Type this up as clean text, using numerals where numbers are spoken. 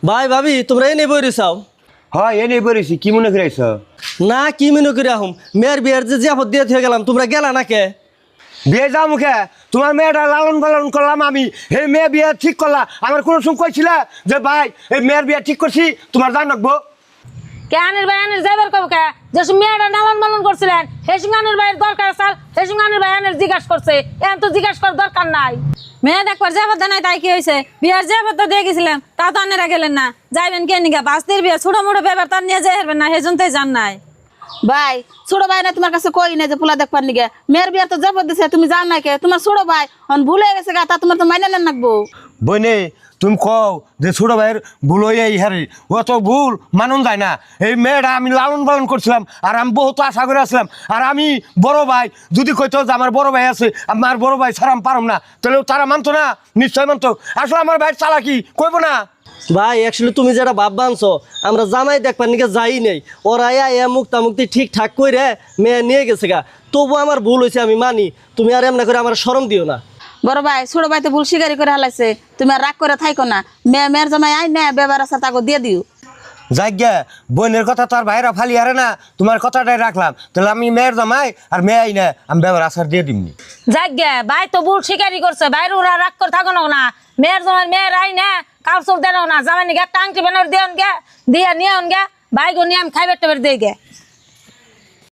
ভাই ভাবি তোমরা এনে বই চাও? হয় এনে বলেছি, কি মনে করাইছ? না কি মনে করে আহম মেয়ের বিয়ের যে জিয়াফত দিয়ে থয়ে গেলাম, তোমরা গেলা না কে? বিয়ে যাও মুখে, তোমার মেয়েটা লালন পালন করলাম আমি, এই মেয়ে বিয়ে ঠিক করলা, আমার কোনো সময় কইছিল যে ভাই এই মেয়ের বিয়ে ঠিক করছি তোমার জান রাখবো? কেনের ভাই আনের যাইবার কব কে? যে মেয়েটা লালন পালন করছিলেন সেই সঙ্গে আনের ভাইয়ের দরকার আছে, সেই সঙ্গে আনের ভাই আনের জিজ্ঞাসা করছে, এখন তো জিজ্ঞাসা করার দরকার নাই। মেয়ে দেখবার যাবার নাই তাই কি হয়েছে? বিয়ার যাবার তো দিয়ে গেছিলাম, তা তো আনেরা গেলেন না। যাইবেন কে নিগা? বাস্তির বিয়ে ছোট মোটো ব্যাপার তার নিয়ে যাই হারবেন না, সেজন্যই জান নাই। ভাই ছোট ভাই না তোমার কাছে কই না যে পোলা দেখবার নিগে? মেয়ের বিয়ার তো জবর দিছে, তুমি যাও না কে? তোমার ছোট ভাই ভুল হয়ে গেছে গা, তা তোমার তো মাইনে নেন রাখবো। বইনে তুমি কও যে ছোট ভাইয়ের ভুল হয়ে হারে, ও তো ভুল মানুন যায় না। এই মেয়েটা আমি লালন পালন করছিলাম, আর আমি বহুত আশা করে আসলাম, আর আমি বড় ভাই যদি কইতো যে আমার বড় ভাই আছে, আমার বড় ভাই ছাড়া আমি পারম না, তাহলে তারা মানতো না? নিশ্চয় মানতো। আসলে আমার ভাই চালাকি কইব না। ভাই অ্যাকচুয়ালি তুমি যেটা ভাব বানছো, আমরা জামাই দেখবার নিকে যাই নেই, ওরা এ মুক্তামুক্তি ঠিকঠাক করে মেয়ে নিয়ে গেছে গা। তবু আমার ভুল হয়েছে আমি মানি, তুমি আর এমনি করে আমার শরম দিও না। বড় ভাই ছোট ভাই তো ভুল স্বীকারই করে হালাইছে, তুমি আর রাগ করে থাইকো না। মেয়ের জামাই আই না ব্যবহার আছে তাকে দিয়ে দিও। যাজ্ঞা বোনের কথা তো আর ভাইরা ফালি হারে না, তোমার কথাটাই রাখলাম। তাহলে আমি মেয়ের জামাই আর মেয়ে আই না, আমি ব্যবহার আসার দিয়ে দিমনি। যাক গে ভাই তো ভুল স্বীকারই করছে, বাইরে ওরা রাগ করে থাকো না। মেয়ের জামাই মেয়ের আই না, কাপড় দেন না, জামাই নিগে একটা আংটি বানার দেন গে, দিয়ে নিয়ে গে, ভাই গো নিয়ে আমি খাইবার টেবার দিয়ে গে।